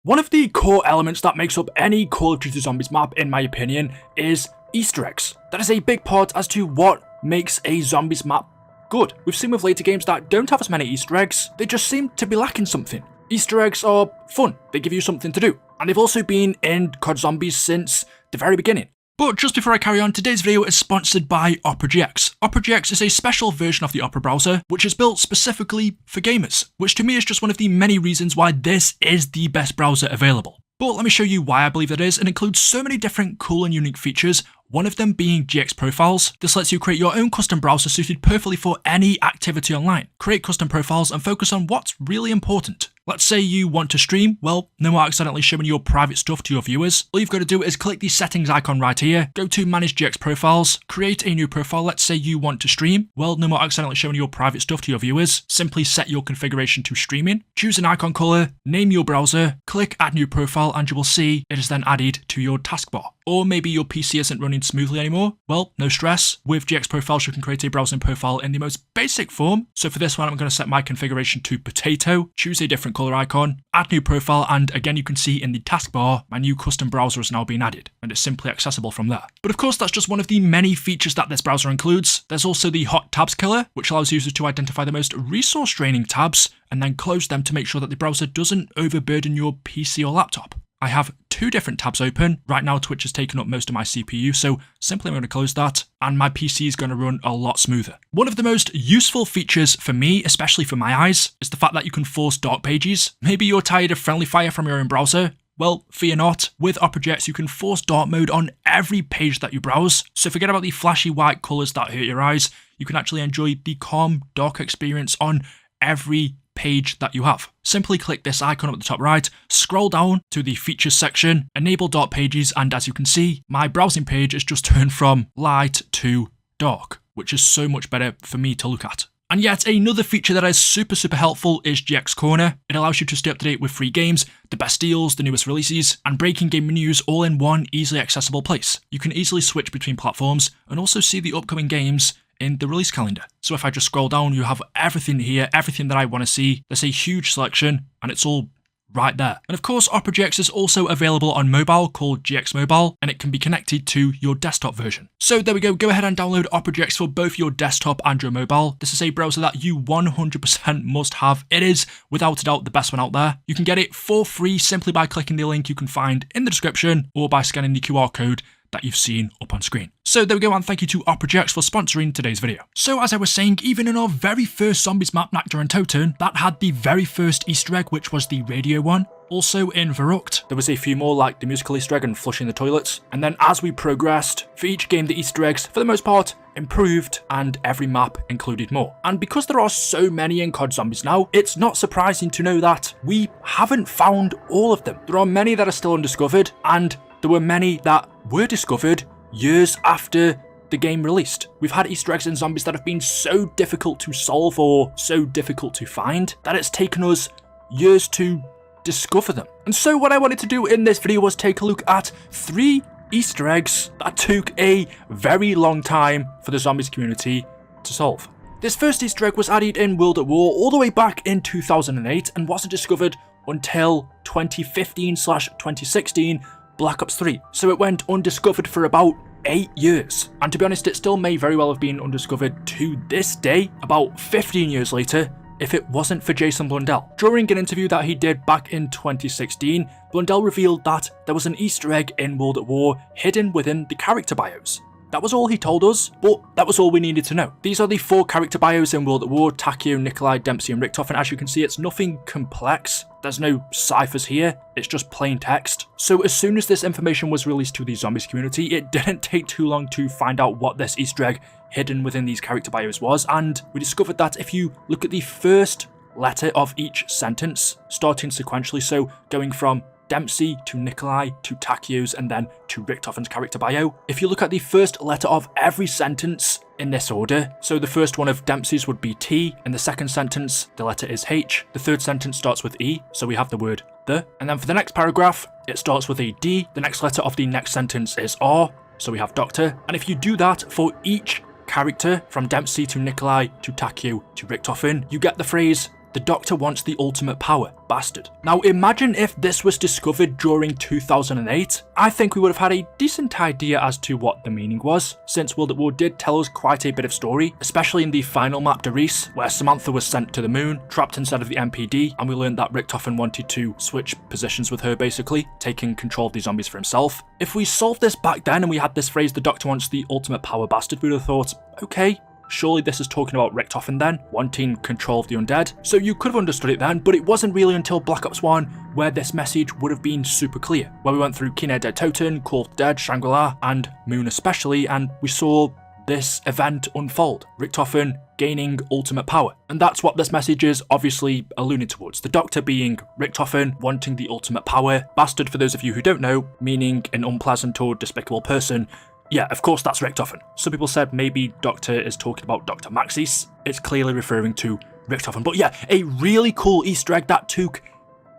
One of the core elements that makes up any Call of Duty Zombies map, in my opinion, is Easter eggs. That is a big part as to what makes a Zombies map good. We've seen with later games that don't have as many Easter eggs, they just seem to be lacking something. Easter eggs are fun, they give you something to do, and they've also been in COD Zombies since the very beginning. But just before I carry on, today's video is sponsored by Opera GX. Opera GX is a special version of the Opera browser, which is built specifically for gamers, which to me is just one of the many reasons why this is the best browser available. But let me show you why I believe that is. It includes so many different cool and unique features, one of them being GX profiles. This lets you create your own custom browser suited perfectly for any activity online. Create custom profiles and focus on what's really important. Let's say you want to stream, well, no more accidentally showing your private stuff to your viewers. All you've got to do is click the settings icon right here, go to manage GX profiles, create a new profile. Let's say you want to stream, well, no more accidentally showing your private stuff to your viewers. Simply set your configuration to streaming, choose an icon color, name your browser, click add new profile, and you will see it is then added to your taskbar. Or maybe your PC isn't running smoothly anymore. Well, no stress. With GX profiles, you can create a browsing profile in the most basic form. So for this one, I'm going to set my configuration to potato, choose a different color icon, add new profile, and again, you can see in the taskbar, my new custom browser has now been added, and it's simply accessible from there. But of course, that's just one of the many features that this browser includes. There's also the hot tabs killer, which allows users to identify the most resource draining tabs and then close them to make sure that the browser doesn't overburden your PC or laptop. I have two different tabs open. Right now, Twitch has taken up most of my CPU, so simply I'm going to close that, and my PC is going to run a lot smoother. One of the most useful features for me, especially for my eyes, is the fact that you can force dark pages. Maybe you're tired of friendly fire from your own browser. Well, fear not. With Opera GX, you can force dark mode on every page that you browse. So forget about the flashy white colors that hurt your eyes. You can actually enjoy the calm, dark experience on every page that you have. Simply click this icon up at the top right, scroll down to the features section, enable dark pages, and as you can see, my browsing page is just turned from light to dark, which is so much better for me to look at. And yet another feature that is super helpful is GX Corner. It allows you to stay up to date with free games, the best deals, the newest releases, and breaking gaming news all in one easily accessible place. You can easily switch between platforms and also see the upcoming games in the release calendar. So if I just scroll down, you have everything here, everything that I want to see. There's a huge selection and it's all right there. And of course, Opera GX is also available on mobile called GX Mobile, and it can be connected to your desktop version. So there we go ahead and download Opera GX for both your desktop and your mobile. This is a browser that you 100% must have. It is without a doubt the best one out there. You can get it for free simply by clicking the link you can find in the description or by scanning the QR code that you've seen up on screen. So there we go, and thank you to Opera GX for sponsoring today's video. So as I was saying, even in our very first Zombies map, Nacht der Untoten, that had the very first Easter egg, which was the radio one. Also in Verrückt, there was a few more like the musical Easter egg and flushing the toilets. And then as we progressed, for each game the Easter eggs, for the most part, improved, and every map included more. And because there are so many in COD Zombies now, it's not surprising to know that we haven't found all of them. There are many that are still undiscovered, and there were many that were discovered years after the game released. We've had Easter eggs in Zombies that have been so difficult to solve or so difficult to find that it's taken us years to discover them. And so what I wanted to do in this video was take a look at 3 Easter eggs that took a very long time for the Zombies community to solve. This first Easter egg was added in World at War all the way back in 2008 and wasn't discovered until 2015/2016 Black Ops 3. So it went undiscovered for about 8 years. And to be honest, it still may very well have been undiscovered to this day, about 15 years later, if it wasn't for Jason Blundell. During an interview that he did back in 2016, Blundell revealed that there was an Easter egg in World at War hidden within the character bios. That was all he told us, but that was all we needed to know. These are the 4 character bios in World at War: Takeo, Nikolai, Dempsey, and Richtofen. As you can see, it's nothing complex. There's no ciphers here, it's just plain text. So as soon as this information was released to the Zombies community, it didn't take too long to find out what this Easter egg hidden within these character bios was, and we discovered that if you look at the first letter of each sentence, starting sequentially, so going from Dempsey to Nikolai to Takeo's and then to Richtofen's character bio. If you look at the first letter of every sentence in this order, so the first one of Dempsey's would be T, in the second sentence the letter is H, the third sentence starts with E, so we have the word the, and then for the next paragraph it starts with a D, the next letter of the next sentence is R, so we have doctor, and if you do that for each character from Dempsey to Nikolai to Takeo to Richtofen, you get the phrase The Doctor wants the ultimate power, bastard. Now imagine if this was discovered during 2008. I think we would have had a decent idea as to what the meaning was, since World at War did tell us quite a bit of story, especially in the final map Doris, where Samantha was sent to the moon, trapped inside of the MPD, and we learned that Richtofen wanted to switch positions with her basically, taking control of the zombies for himself. If we solved this back then and we had this phrase, the Doctor wants the ultimate power, bastard, we would have thought, okay, surely this is talking about Richtofen then, wanting control of the undead. So you could have understood it then, but it wasn't really until Black Ops 1 where this message would have been super clear, where we went through Kinnair Dead Toten, Call of the Dead, Shangri-La, and Moon especially, and we saw this event unfold, Richtofen gaining ultimate power. And that's what this message is obviously alluding towards. The Doctor being Richtofen, wanting the ultimate power. Bastard, for those of you who don't know, meaning an unpleasant or despicable person. Yeah, of course that's Richtofen. Some people said maybe Doctor is talking about Dr. Maxis. It's clearly referring to Richtofen. But yeah, a really cool Easter egg that took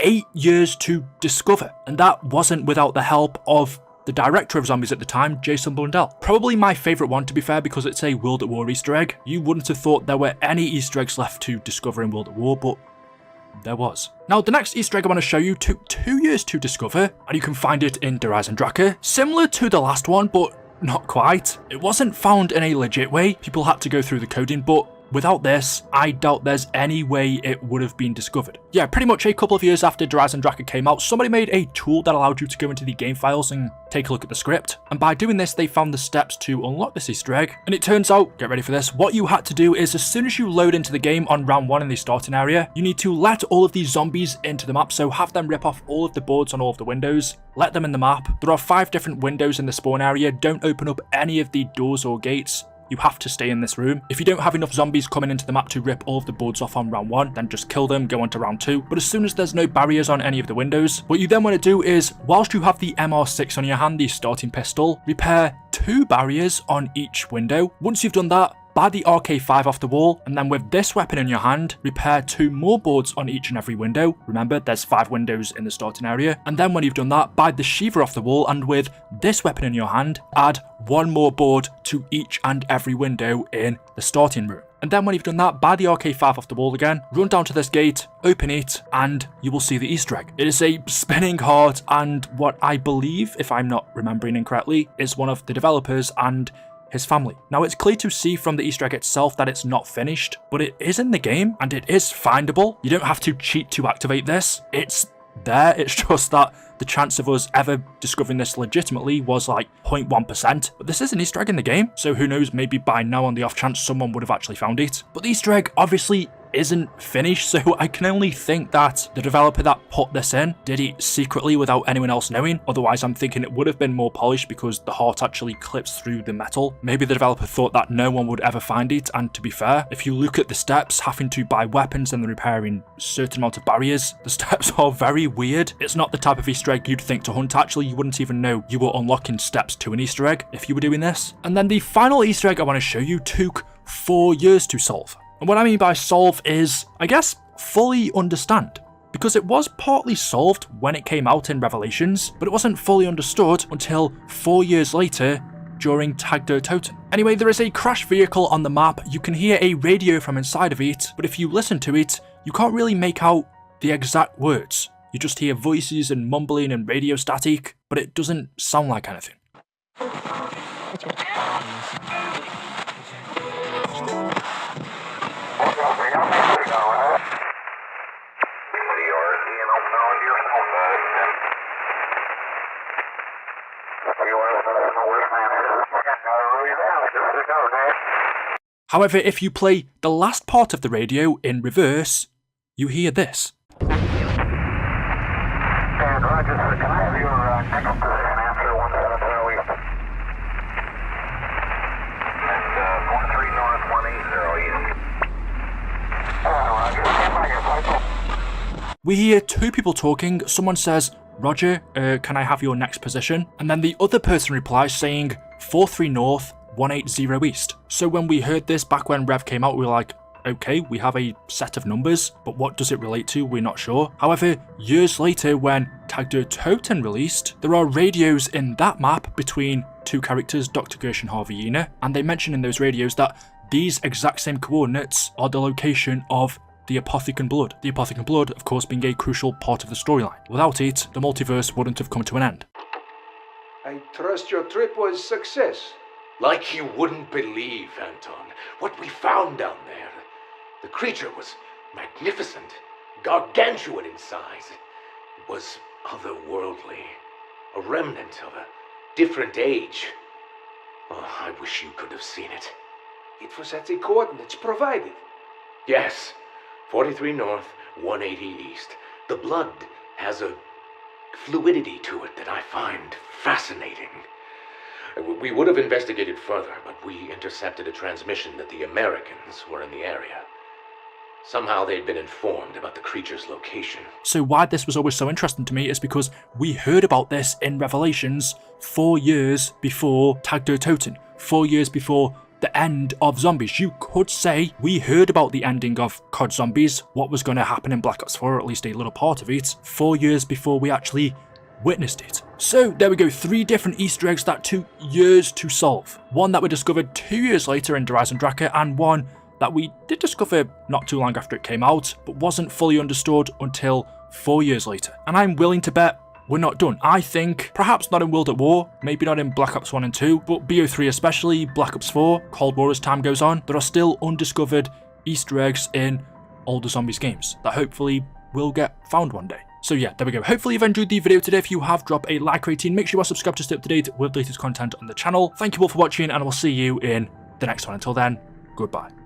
8 years to discover. And that wasn't without the help of the director of Zombies at the time, Jason Blundell. Probably my favourite one, to be fair, because it's a World at War Easter egg. You wouldn't have thought there were any Easter eggs left to discover in World at War, but there was. Now, the next Easter egg I want to show you took 2 years to discover, and you can find it in Der Eisendrache. Similar to the last one, but not quite. It wasn't found in a legit way. People had to go through the coding, but without this, I doubt there's any way it would have been discovered. Yeah, pretty much a couple of years after Der Eisendrache came out, somebody made a tool that allowed you to go into the game files and take a look at the script. And by doing this, they found the steps to unlock this Easter egg. And it turns out, get ready for this, what you had to do is as soon as you load into the game on round 1 in the starting area, you need to let all of these zombies into the map. So have them rip off all of the boards on all of the windows, let them in the map. There are 5 different windows in the spawn area. Don't open up any of the doors or gates. You have to stay in this room. If you don't have enough zombies coming into the map to rip all of the boards off on round 1, then just kill them, go on to round 2. But as soon as there's no barriers on any of the windows, what you then want to do is, whilst you have the MR6 on your hand, the starting pistol, repair 2 barriers on each window. Once you've done that, buy the RK5 off the wall, and then with this weapon in your hand, repair 2 more boards on each and every window. Remember, there's 5 windows in the starting area. And then when you've done that, buy the Shiva off the wall, and with this weapon in your hand, add 1 more board to each and every window in the starting room. And then when you've done that, buy the RK5 off the wall again, run down to this gate, open it, and you will see the Easter egg. It is a spinning heart, and what I believe, if I'm not remembering incorrectly, is one of the developers and his family. Now, it's clear to see from the Easter egg itself that it's not finished, but it is in the game and it is findable. You don't have to cheat to activate this. It's there. It's just that the chance of us ever discovering this legitimately was like 0.1%. But this is an Easter egg in the game, so who knows, maybe by now on the off chance someone would have actually found it. But the Easter egg obviously isn't finished, so I can only think that the developer that put this in did it secretly without anyone else knowing. Otherwise, I'm thinking it would have been more polished because the heart actually clips through the metal. Maybe the developer thought that no one would ever find it, and to be fair, if you look at the steps, having to buy weapons and repairing certain amount of barriers, the steps are very weird. It's not the type of Easter egg you'd think to hunt. Actually, you wouldn't even know you were unlocking steps to an Easter egg if you were doing this. And then the final Easter egg I want to show you took 4 years to solve. And what I mean by solve is, I guess, fully understand. Because it was partly solved when it came out in Revelations, but it wasn't fully understood until 4 years later during Tag der Toten. Anyway, there is a crashed vehicle on the map. You can hear a radio from inside of it, but if you listen to it, you can't really make out the exact words. You just hear voices and mumbling and radio static, but it doesn't sound like anything. However, if you play the last part of the radio in reverse, you hear this. We hear 2 people talking. Someone says, "Roger, can I have your next position?" And then the other person replies saying, 43 north, 180 east. So when we heard this back when Rev came out, we were like, okay, we have a set of numbers, but what does it relate to? We're not sure. However, years later when Tag der Toten released, there are radios in that map between 2 characters, Dr. Gersh and Harvey Yena, and they mention in those radios that these exact same coordinates are the location of the Apothicon Blood. The Apothicon Blood, of course, being a crucial part of the storyline. Without it, the multiverse wouldn't have come to an end. I trust your trip was a success. Like you wouldn't believe, Anton, what we found down there. The creature was magnificent, gargantuan in size. It was otherworldly, a remnant of a different age. Oh, I wish you could have seen it. It was at the coordinates provided. Yes, 43 north, 180 east. The blood has a fluidity to it that I find fascinating. We would have investigated further, but we intercepted a transmission that the Americans were in the area. Somehow they'd been informed about the creature's location. So why this was always so interesting to me is because we heard about this in Revelations 4 years before Tag der Toten, 4 years before the end of zombies. You could say we heard about the ending of COD Zombies, what was going to happen in Black Ops 4, or at least a little part of it, 4 years before we actually witnessed it. So there we go, 3 different Easter eggs that took years to solve. One that we discovered 2 years later in Der Eisendrache, and one that we did discover not too long after it came out, but wasn't fully understood until 4 years later. And I'm willing to bet we're not done. I think, perhaps not in World at War, maybe not in Black Ops 1 and 2, but BO3 especially, Black Ops 4, Cold War as time goes on, there are still undiscovered Easter eggs in older Zombies games that hopefully will get found one day. So yeah, there we go. Hopefully you've enjoyed the video today. If you have, drop a like rating. Make sure you are subscribed to stay up to date with latest content on the channel. Thank you all for watching, and I will see you in the next one. Until then, goodbye.